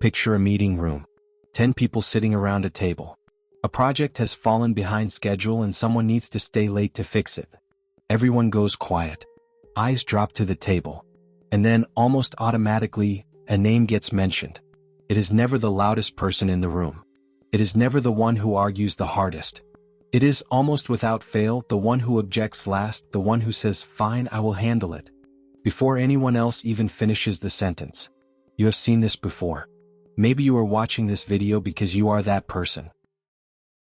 Picture a meeting room. 10 people sitting around a table. A project has fallen behind schedule and someone needs to stay late to fix it. Everyone goes quiet. Eyes drop to the table. And then, almost automatically, a name gets mentioned. It is never the loudest person in the room. It is never the one who argues the hardest. It is, almost without fail, the one who objects last, the one who says, "Fine, I will handle it," before anyone else even finishes the sentence. You have seen this before. Maybe you are watching this video because you are that person.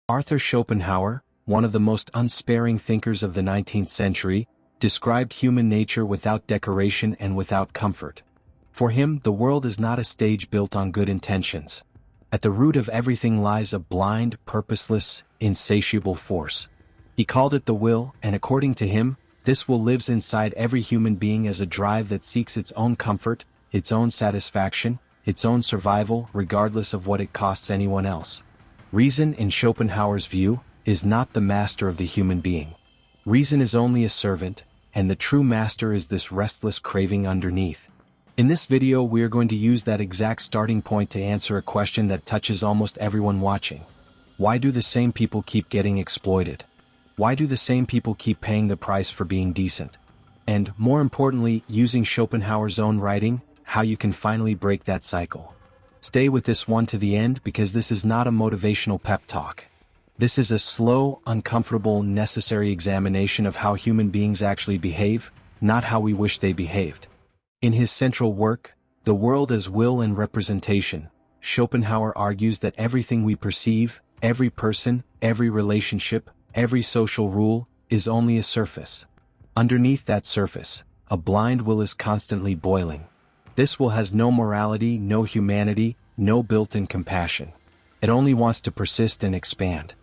Arthur Schopenhauer, one of the most unsparing thinkers of the 19th century, described human nature without decoration and without comfort. For him, the world is not a stage built on good intentions. At the root of everything lies a blind, purposeless, insatiable force. He called it the will, and according to him, this will lives inside every human being as a drive that seeks its own comfort, its own satisfaction, its own survival, regardless of what it costs anyone else. Reason, in Schopenhauer's view, is not the master of the human being. Reason is only a servant, and the true master is this restless craving underneath. In this video, we are going to use that exact starting point to answer a question that touches almost everyone watching. Why do the same people keep getting exploited? Why do the same people keep paying the price for being decent? And, more importantly, using Schopenhauer's own writing, how you can finally break that cycle. Stay with this one to the end because this is not a motivational pep talk. This is a slow, uncomfortable, necessary examination of how human beings actually behave, not how we wish they behaved. In his central work, The World as Will and Representation, Schopenhauer argues that everything we perceive, every person, every relationship, every social rule, is only a surface. Underneath that surface, a blind will is constantly boiling. This will has no morality, no humanity, no built-in compassion. It only wants to persist and expand.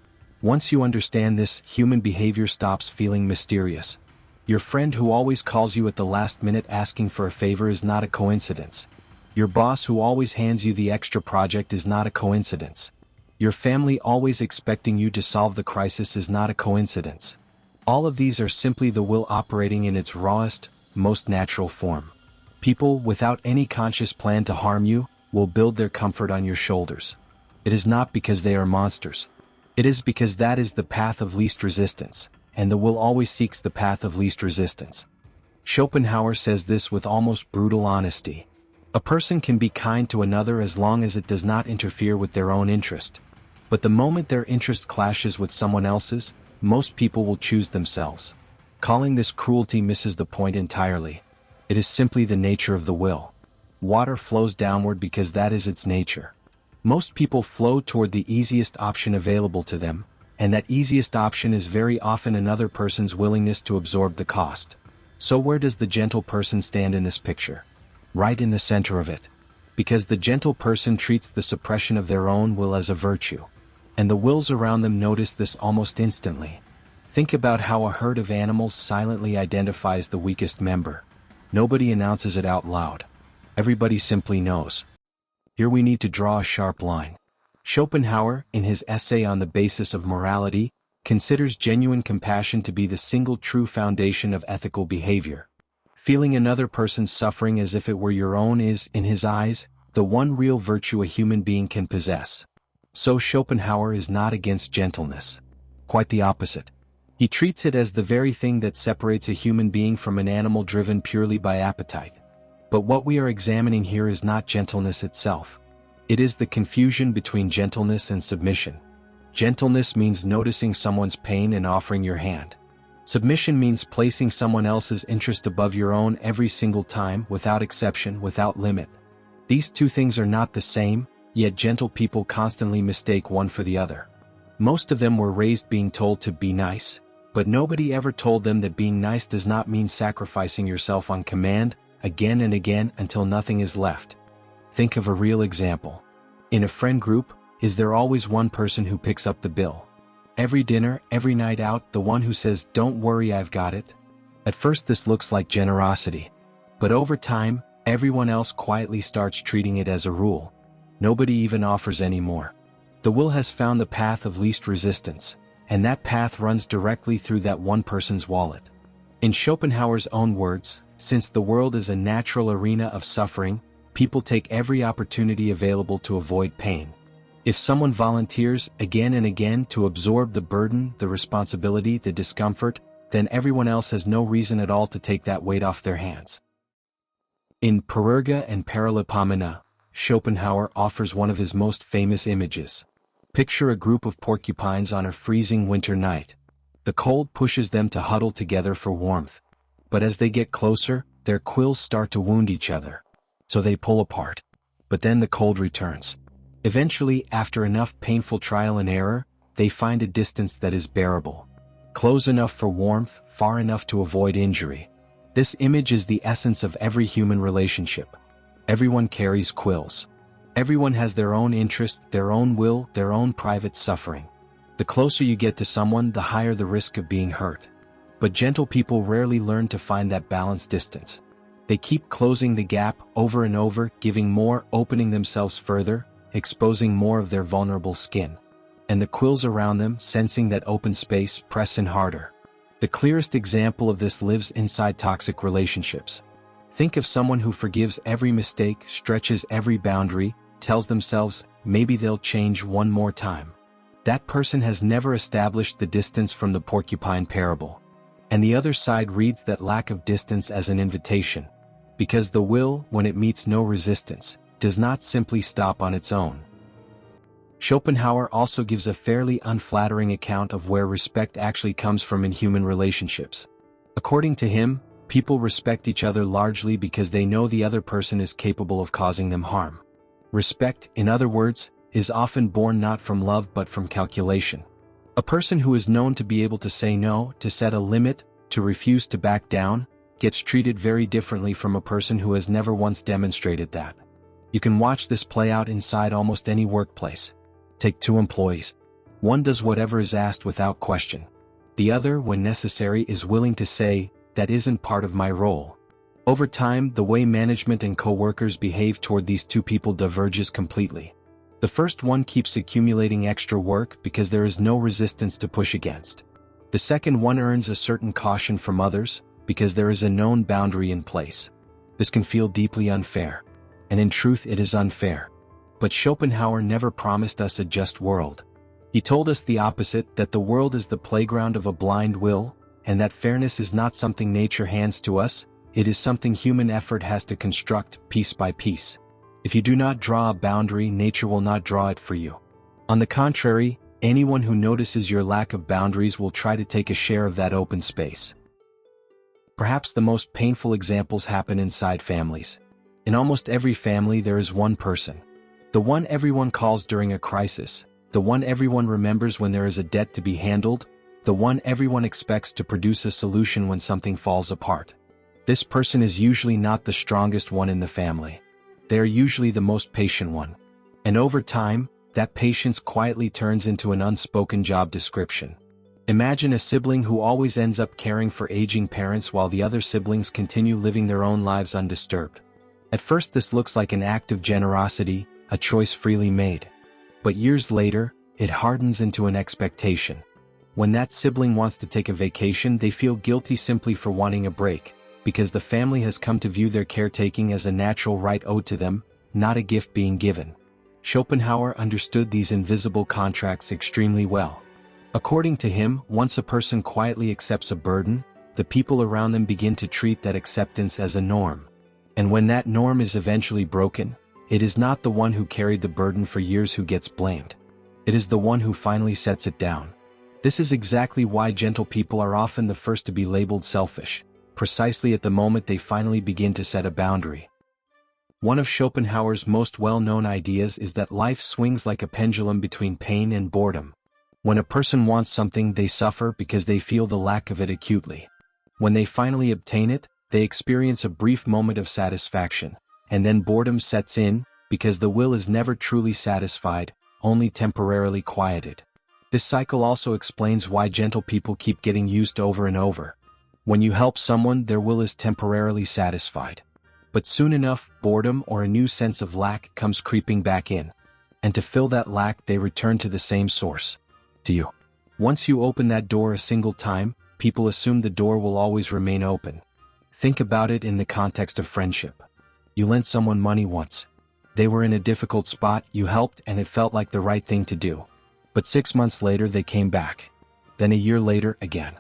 Once you understand this, human behavior stops feeling mysterious. Your friend who always calls you at the last minute asking for a favor is not a coincidence. Your boss who always hands you the extra project is not a coincidence. Your family always expecting you to solve the crisis is not a coincidence. All of these are simply the will operating in its rawest, most natural form. People, without any conscious plan to harm you, will build their comfort on your shoulders. It is not because they are monsters. It is because that is the path of least resistance, and the will always seeks the path of least resistance. Schopenhauer says this with almost brutal honesty. A person can be kind to another as long as it does not interfere with their own interest. But the moment their interest clashes with someone else's, most people will choose themselves. Calling this cruelty misses the point entirely. It is simply the nature of the will. Water flows downward because that is its nature. Most people flow toward the easiest option available to them, and that easiest option is very often another person's willingness to absorb the cost. So where does the gentle person stand in this picture? Right in the center of it. Because the gentle person treats the suppression of their own will as a virtue. And the wills around them notice this almost instantly. Think about how a herd of animals silently identifies the weakest member. Nobody announces it out loud. Everybody simply knows. Here we need to draw a sharp line. Schopenhauer, in his essay on the basis of morality, considers genuine compassion to be the single true foundation of ethical behavior. Feeling another person's suffering as if it were your own is, in his eyes, the one real virtue a human being can possess. So Schopenhauer is not against gentleness. Quite the opposite. He treats it as the very thing that separates a human being from an animal driven purely by appetite. But what we are examining here is not gentleness itself. It is the confusion between gentleness and submission. Gentleness means noticing someone's pain and offering your hand. Submission means placing someone else's interest above your own every single time, without exception, without limit. These two things are not the same, yet gentle people constantly mistake one for the other. Most of them were raised being told to be nice, but nobody ever told them that being nice does not mean sacrificing yourself on command, again and again until nothing is left. Think of a real example. In a friend group, is there always one person who picks up the bill? Every dinner, every night out, the one who says, "Don't worry, I've got it." At first this looks like generosity. But over time, everyone else quietly starts treating it as a rule. Nobody even offers any more. The will has found the path of least resistance, and that path runs directly through that one person's wallet. In Schopenhauer's own words, since the world is a natural arena of suffering, People take every opportunity available to avoid pain. If someone volunteers again and again to absorb the burden, the responsibility, the discomfort, then everyone else has no reason at all to take that weight off their hands. In Pererga and Paralipomena, Schopenhauer offers one of his most famous images. Picture a group of porcupines on a freezing winter night. The cold pushes them to huddle together for warmth. But as they get closer, their quills start to wound each other. So they pull apart. But then the cold returns. Eventually, after enough painful trial and error, they find a distance that is bearable. Close enough for warmth, far enough to avoid injury. This image is the essence of every human relationship. Everyone carries quills. Everyone has their own interest, their own will, their own private suffering. The closer you get to someone, the higher the risk of being hurt. But gentle people rarely learn to find that balanced distance. They keep closing the gap over and over, giving more, opening themselves further, exposing more of their vulnerable skin. And the quills around them, sensing that open space, press in harder. The clearest example of this lives inside toxic relationships. Think of someone who forgives every mistake, stretches every boundary, tells themselves, maybe they'll change one more time. That person has never established the distance from the porcupine parable. And the other side reads that lack of distance as an invitation. Because the will, when it meets no resistance, does not simply stop on its own. Schopenhauer also gives a fairly unflattering account of where respect actually comes from in human relationships. According to him, people respect each other largely because they know the other person is capable of causing them harm. Respect, in other words, is often born not from love but from calculation. A person who is known to be able to say no, to set a limit, to refuse to back down, gets treated very differently from a person who has never once demonstrated that. You can watch this play out inside almost any workplace. Take two employees. One does whatever is asked without question. The other, when necessary, is willing to say, "That isn't part of my role." Over time, the way management and co-workers behave toward these two people diverges completely. The first one keeps accumulating extra work because there is no resistance to push against. The second one earns a certain caution from others because there is a known boundary in place. This can feel deeply unfair. And in truth, it is unfair. But Schopenhauer never promised us a just world. He told us the opposite, that the world is the playground of a blind will, and that fairness is not something nature hands to us, it is something human effort has to construct, piece by piece. If you do not draw a boundary, nature will not draw it for you. On the contrary, anyone who notices your lack of boundaries will try to take a share of that open space. Perhaps the most painful examples happen inside families. In almost every family there is one person. The one everyone calls during a crisis, the one everyone remembers when there is a debt to be handled, the one everyone expects to produce a solution when something falls apart. This person is usually not the strongest one in the family. They are usually the most patient one. And over time, that patience quietly turns into an unspoken job description. Imagine a sibling who always ends up caring for aging parents while the other siblings continue living their own lives undisturbed. At first this looks like an act of generosity, a choice freely made. But years later, it hardens into an expectation. When that sibling wants to take a vacation, they feel guilty simply for wanting a break, because the family has come to view their caretaking as a natural right owed to them, not a gift being given. Schopenhauer understood these invisible contracts extremely well. According to him, once a person quietly accepts a burden, the people around them begin to treat that acceptance as a norm. And when that norm is eventually broken, it is not the one who carried the burden for years who gets blamed. It is the one who finally sets it down. This is exactly why gentle people are often the first to be labeled selfish, precisely at the moment they finally begin to set a boundary. One of Schopenhauer's most well-known ideas is that life swings like a pendulum between pain and boredom. When a person wants something, they suffer because they feel the lack of it acutely. When they finally obtain it, they experience a brief moment of satisfaction, and then boredom sets in, because the will is never truly satisfied, only temporarily quieted. This cycle also explains why gentle people keep getting used over and over. When you help someone, their will is temporarily satisfied. But soon enough, boredom or a new sense of lack comes creeping back in. And to fill that lack, they return to the same source. To you. Once you open that door a single time, people assume the door will always remain open. Think about it in the context of friendship. You lent someone money once. They were in a difficult spot, you helped, and it felt like the right thing to do. But 6 months later they came back. Then a year later, again.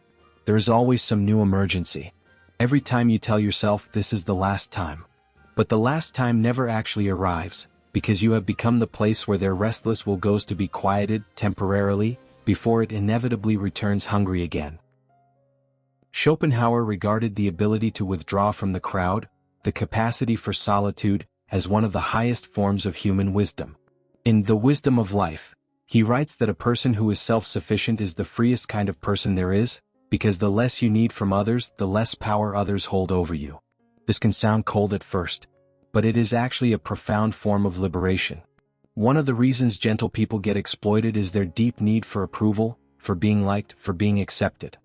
There is always some new emergency. Every time you tell yourself this is the last time. But the last time never actually arrives, because you have become the place where their restless will goes to be quieted temporarily, before it inevitably returns hungry again. Schopenhauer regarded the ability to withdraw from the crowd, the capacity for solitude, as one of the highest forms of human wisdom. In The Wisdom of Life, he writes that a person who is self-sufficient is the freest kind of person there is, because the less you need from others, the less power others hold over you. This can sound cold at first, but it is actually a profound form of liberation. One of the reasons gentle people get exploited is their deep need for approval, for being liked, for being accepted.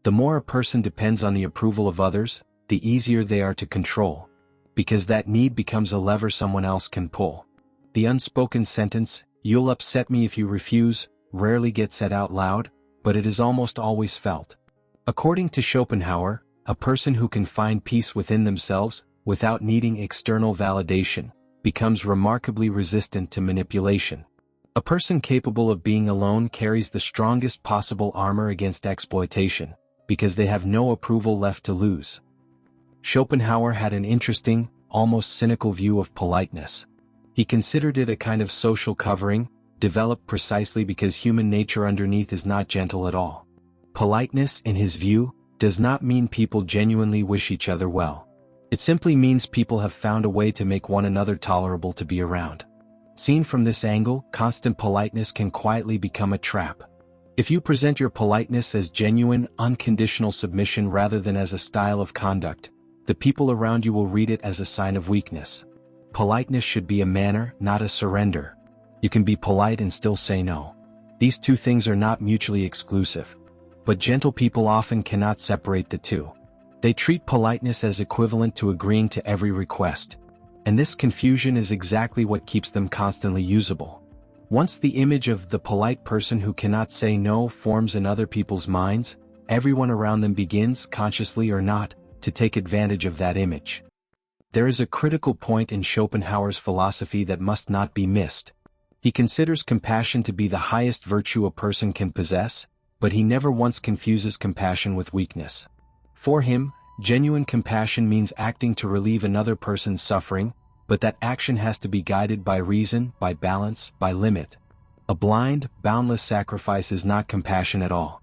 The more a person depends on the approval of others, the easier they are to control, because that need becomes a lever someone else can pull. The unspoken sentence, "You'll upset me if you refuse," rarely gets said out loud, but it is almost always felt. According to Schopenhauer, a person who can find peace within themselves, without needing external validation, becomes remarkably resistant to manipulation. A person capable of being alone carries the strongest possible armor against exploitation, because they have no approval left to lose. Schopenhauer had an interesting, almost cynical view of politeness. He considered it a kind of social covering, developed precisely because human nature underneath is not gentle at all. Politeness, in his view, does not mean people genuinely wish each other well. It simply means people have found a way to make one another tolerable to be around. Seen from this angle, constant politeness can quietly become a trap. If you present your politeness as genuine, unconditional submission rather than as a style of conduct, the people around you will read it as a sign of weakness. Politeness should be a manner, not a surrender. You can be polite and still say no. These two things are not mutually exclusive. But gentle people often cannot separate the two. They treat politeness as equivalent to agreeing to every request. And this confusion is exactly what keeps them constantly usable. Once the image of the polite person who cannot say no forms in other people's minds, everyone around them begins, consciously or not, to take advantage of that image. There is a critical point in Schopenhauer's philosophy that must not be missed. He considers compassion to be the highest virtue a person can possess, but he never once confuses compassion with weakness. For him, genuine compassion means acting to relieve another person's suffering, but that action has to be guided by reason, by balance, by limit. A blind, boundless sacrifice is not compassion at all.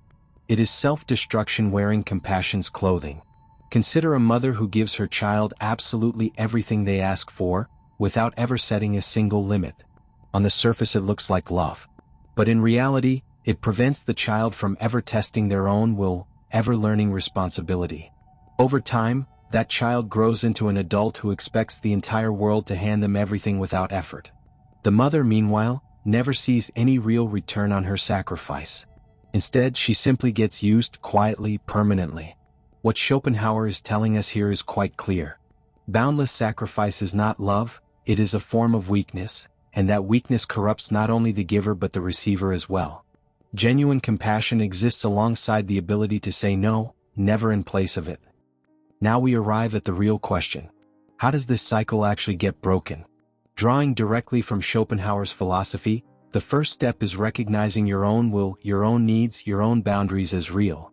It is self-destruction wearing compassion's clothing. Consider a mother who gives her child absolutely everything they ask for, without ever setting a single limit. On the surface it looks like love. But in reality, it prevents the child from ever testing their own will, ever learning responsibility. Over time, that child grows into an adult who expects the entire world to hand them everything without effort. The mother, meanwhile, never sees any real return on her sacrifice. Instead, she simply gets used quietly, permanently. What Schopenhauer is telling us here is quite clear. Boundless sacrifice is not love, it is a form of weakness, and that weakness corrupts not only the giver but the receiver as well. Genuine compassion exists alongside the ability to say no, never in place of it. Now we arrive at the real question. How does this cycle actually get broken? Drawing directly from Schopenhauer's philosophy, the first step is recognizing your own will, your own needs, your own boundaries as real.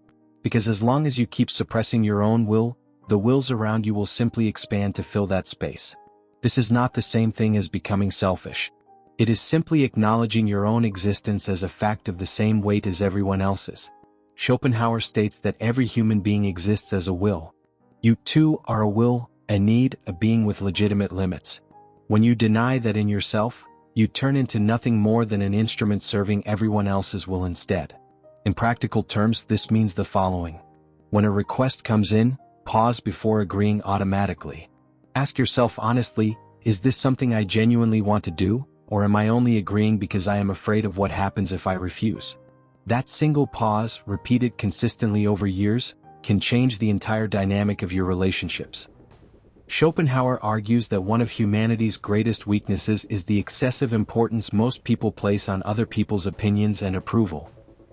Because as long as you keep suppressing your own will, the wills around you will simply expand to fill that space. This is not the same thing as becoming selfish. It is simply acknowledging your own existence as a fact of the same weight as everyone else's. Schopenhauer states that every human being exists as a will. You too are a will, a need, a being with legitimate limits. When you deny that in yourself, you turn into nothing more than an instrument serving everyone else's will instead. In practical terms, this means the following. When a request comes in, pause before agreeing automatically. Ask yourself honestly, is this something I genuinely want to do, or am I only agreeing because I am afraid of what happens if I refuse? That single pause, repeated consistently over years, can change the entire dynamic of your relationships. Schopenhauer argues that one of humanity's greatest weaknesses is the excessive importance most people place on other people's opinions and approval.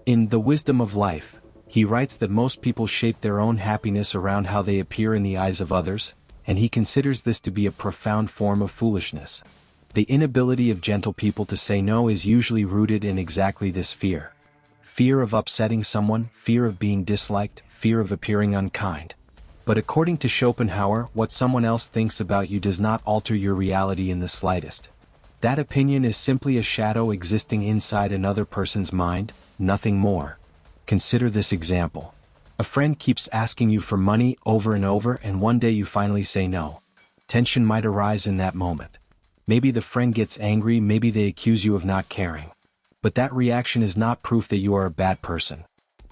In The Wisdom of Life, he writes that most people shape their own happiness around how they appear in the eyes of others, and he considers this to be a profound form of foolishness. The inability of gentle people to say no is usually rooted in exactly this fear. Fear of upsetting someone, fear of being disliked, fear of appearing unkind. But according to Schopenhauer, what someone else thinks about you does not alter your reality in the slightest. That opinion is simply a shadow existing inside another person's mind, nothing more. Consider this example. A friend keeps asking you for money over and over, and one day you finally say no. Tension might arise in that moment. Maybe the friend gets angry, maybe they accuse you of not caring. But that reaction is not proof that you are a bad person.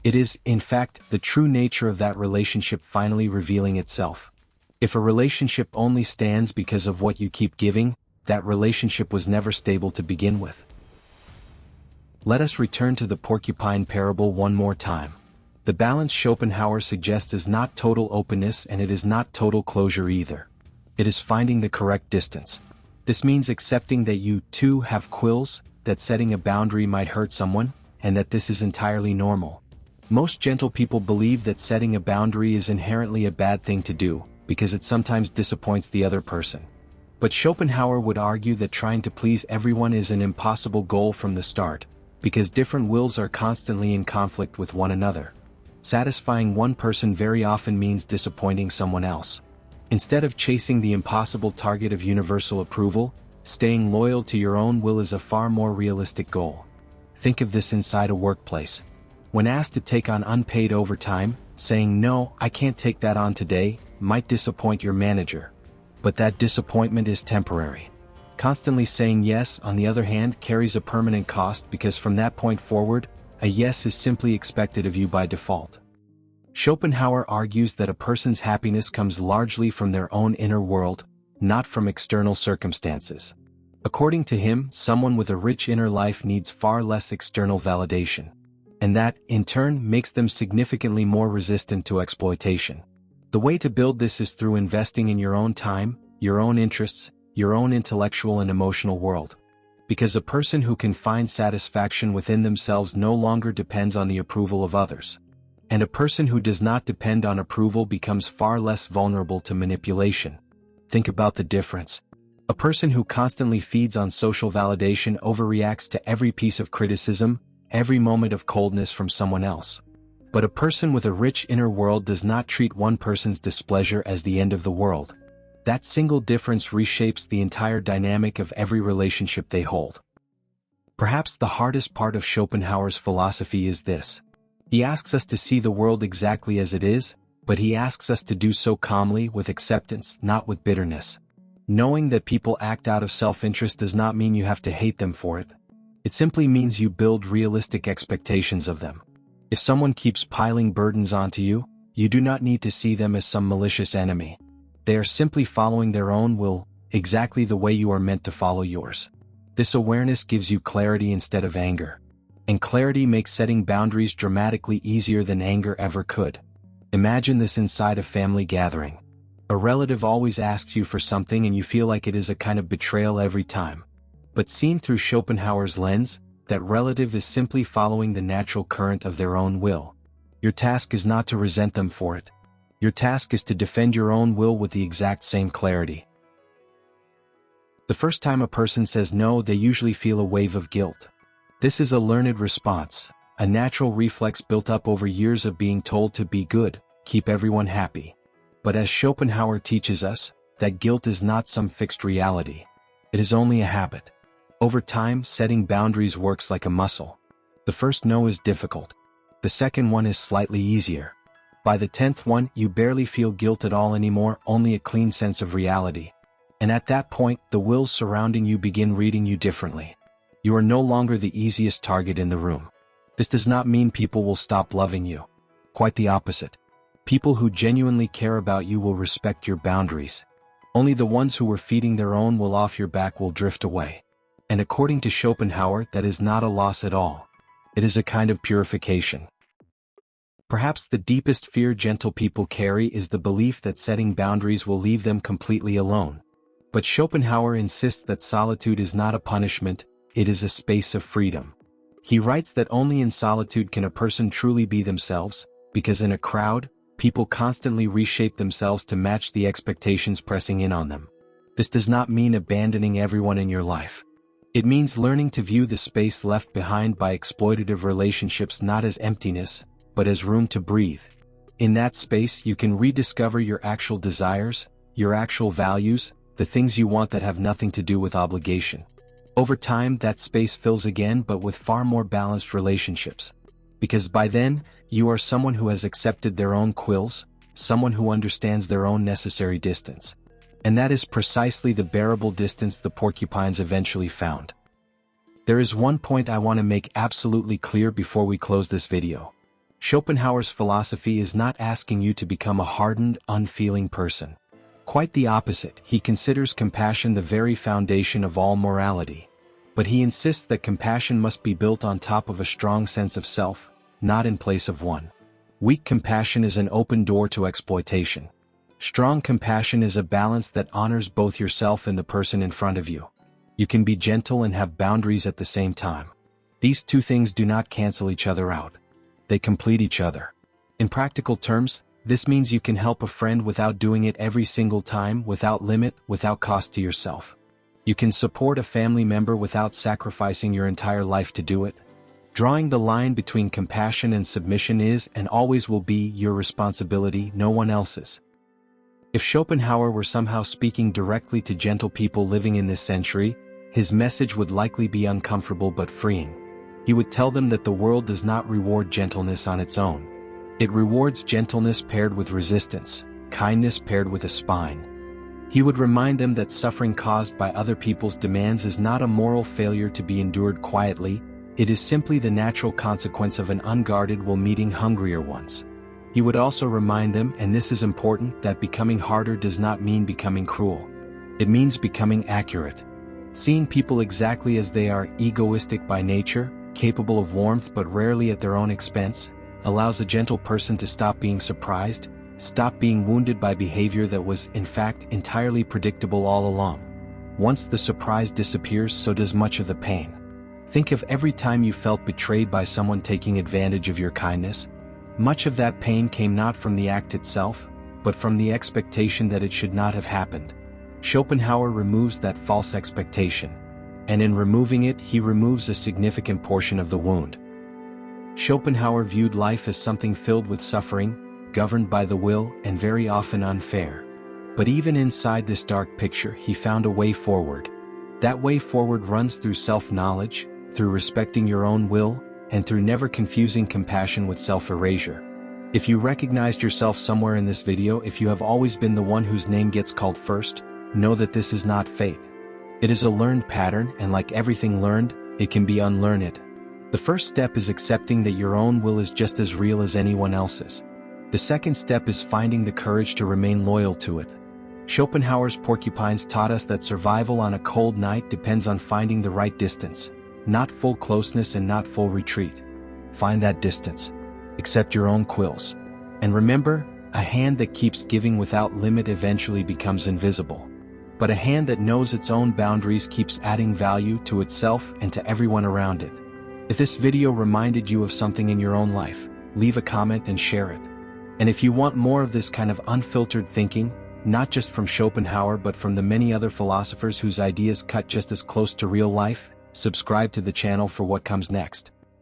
It is, in fact, the true nature of that relationship finally revealing itself. If a relationship only stands because of what you keep giving, that relationship was never stable to begin with. Let us return to the porcupine parable one more time. The balance Schopenhauer suggests is not total openness, and it is not total closure either. It is finding the correct distance. This means accepting that you, too, have quills, that setting a boundary might hurt someone, and that this is entirely normal. Most gentle people believe that setting a boundary is inherently a bad thing to do, because it sometimes disappoints the other person. But Schopenhauer would argue that trying to please everyone is an impossible goal from the start, because different wills are constantly in conflict with one another. Satisfying one person very often means disappointing someone else. Instead of chasing the impossible target of universal approval, staying loyal to your own will is a far more realistic goal. Think of this inside a workplace. When asked to take on unpaid overtime, saying "No, I can't take that on today," might disappoint your manager. But that disappointment is temporary. Constantly saying yes, on the other hand, carries a permanent cost, because from that point forward, a yes is simply expected of you by default. Schopenhauer argues that a person's happiness comes largely from their own inner world, not from external circumstances. According to him, someone with a rich inner life needs far less external validation. And that, in turn, makes them significantly more resistant to exploitation. The way to build this is through investing in your own time, your own interests, your own intellectual and emotional world. Because a person who can find satisfaction within themselves no longer depends on the approval of others. And a person who does not depend on approval becomes far less vulnerable to manipulation. Think about the difference. A person who constantly feeds on social validation overreacts to every piece of criticism, every moment of coldness from someone else. But a person with a rich inner world does not treat one person's displeasure as the end of the world. That single difference reshapes the entire dynamic of every relationship they hold. Perhaps the hardest part of Schopenhauer's philosophy is this. He asks us to see the world exactly as it is, but he asks us to do so calmly, with acceptance, not with bitterness. Knowing that people act out of self-interest does not mean you have to hate them for it. It simply means you build realistic expectations of them. If someone keeps piling burdens onto you, you do not need to see them as some malicious enemy. They are simply following their own will, exactly the way you are meant to follow yours. This awareness gives you clarity instead of anger. And clarity makes setting boundaries dramatically easier than anger ever could. Imagine this inside a family gathering. A relative always asks you for something and you feel like it is a kind of betrayal every time. But seen through Schopenhauer's lens, that relative is simply following the natural current of their own will. Your task is not to resent them for it. Your task is to defend your own will with the exact same clarity. The first time a person says no, they usually feel a wave of guilt. This is a learned response, a natural reflex built up over years of being told to be good, keep everyone happy. But as Schopenhauer teaches us, that guilt is not some fixed reality. It is only a habit. Over time, setting boundaries works like a muscle. The first no is difficult. The second one is slightly easier. By the 10th one, you barely feel guilt at all anymore, only a clean sense of reality. And at that point, the wills surrounding you begin reading you differently. You are no longer the easiest target in the room. This does not mean people will stop loving you. Quite the opposite. People who genuinely care about you will respect your boundaries. Only the ones who were feeding their own will off your back will drift away. And according to Schopenhauer, that is not a loss at all. It is a kind of purification. Perhaps the deepest fear gentle people carry is the belief that setting boundaries will leave them completely alone. But Schopenhauer insists that solitude is not a punishment, it is a space of freedom. He writes that only in solitude can a person truly be themselves, because in a crowd, People constantly reshape themselves to match the expectations pressing in on them. This does not mean abandoning everyone in your life. It means learning to view the space left behind by exploitative relationships not as emptiness, but as room to breathe. In that space you can rediscover your actual desires, your actual values, the things you want that have nothing to do with obligation. Over time that space fills again, but with far more balanced relationships. Because by then, you are someone who has accepted their own quills, someone who understands their own necessary distance. And that is precisely the bearable distance the porcupines eventually found. There is one point I want to make absolutely clear before we close this video. Schopenhauer's philosophy is not asking you to become a hardened, unfeeling person. Quite the opposite, he considers compassion the very foundation of all morality. But he insists that compassion must be built on top of a strong sense of self, not in place of one. Weak compassion is an open door to exploitation. Strong compassion is a balance that honors both yourself and the person in front of you. You can be gentle and have boundaries at the same time. These two things do not cancel each other out. They complete each other. In practical terms, this means you can help a friend without doing it every single time, without limit, without cost to yourself. You can support a family member without sacrificing your entire life to do it. Drawing the line between compassion and submission is and always will be your responsibility, no one else's. If Schopenhauer were somehow speaking directly to gentle people living in this century, his message would likely be uncomfortable but freeing. He would tell them that the world does not reward gentleness on its own. It rewards gentleness paired with resistance, kindness paired with a spine. He would remind them that suffering caused by other people's demands is not a moral failure to be endured quietly, it is simply the natural consequence of an unguarded while meeting hungrier ones. He would also remind them, and this is important, that becoming harder does not mean becoming cruel. It means becoming accurate. Seeing people exactly as they are, egoistic by nature, capable of warmth but rarely at their own expense, allows a gentle person to stop being surprised, stop being wounded by behavior that was, in fact, entirely predictable all along. Once the surprise disappears, so does much of the pain. Think of every time you felt betrayed by someone taking advantage of your kindness. Much of that pain came not from the act itself, but from the expectation that it should not have happened. Schopenhauer removes that false expectation. And in removing it, he removes a significant portion of the wound. Schopenhauer viewed life as something filled with suffering, governed by the will, and very often unfair. But even inside this dark picture, he found a way forward. That way forward runs through self-knowledge, through respecting your own will, and through never confusing compassion with self-erasure. If you recognized yourself somewhere in this video, if you have always been the one whose name gets called first, know that this is not fate. It is a learned pattern, and like everything learned, it can be unlearned. The first step is accepting that your own will is just as real as anyone else's. The second step is finding the courage to remain loyal to it. Schopenhauer's Porcupines taught us that survival on a cold night depends on finding the right distance. Not full closeness and not full retreat. Find that distance. Accept your own quills. And remember, a hand that keeps giving without limit eventually becomes invisible. But a hand that knows its own boundaries keeps adding value to itself and to everyone around it. If this video reminded you of something in your own life, leave a comment and share it. And if you want more of this kind of unfiltered thinking, not just from Schopenhauer but from the many other philosophers whose ideas cut just as close to real life, subscribe to the channel for what comes next.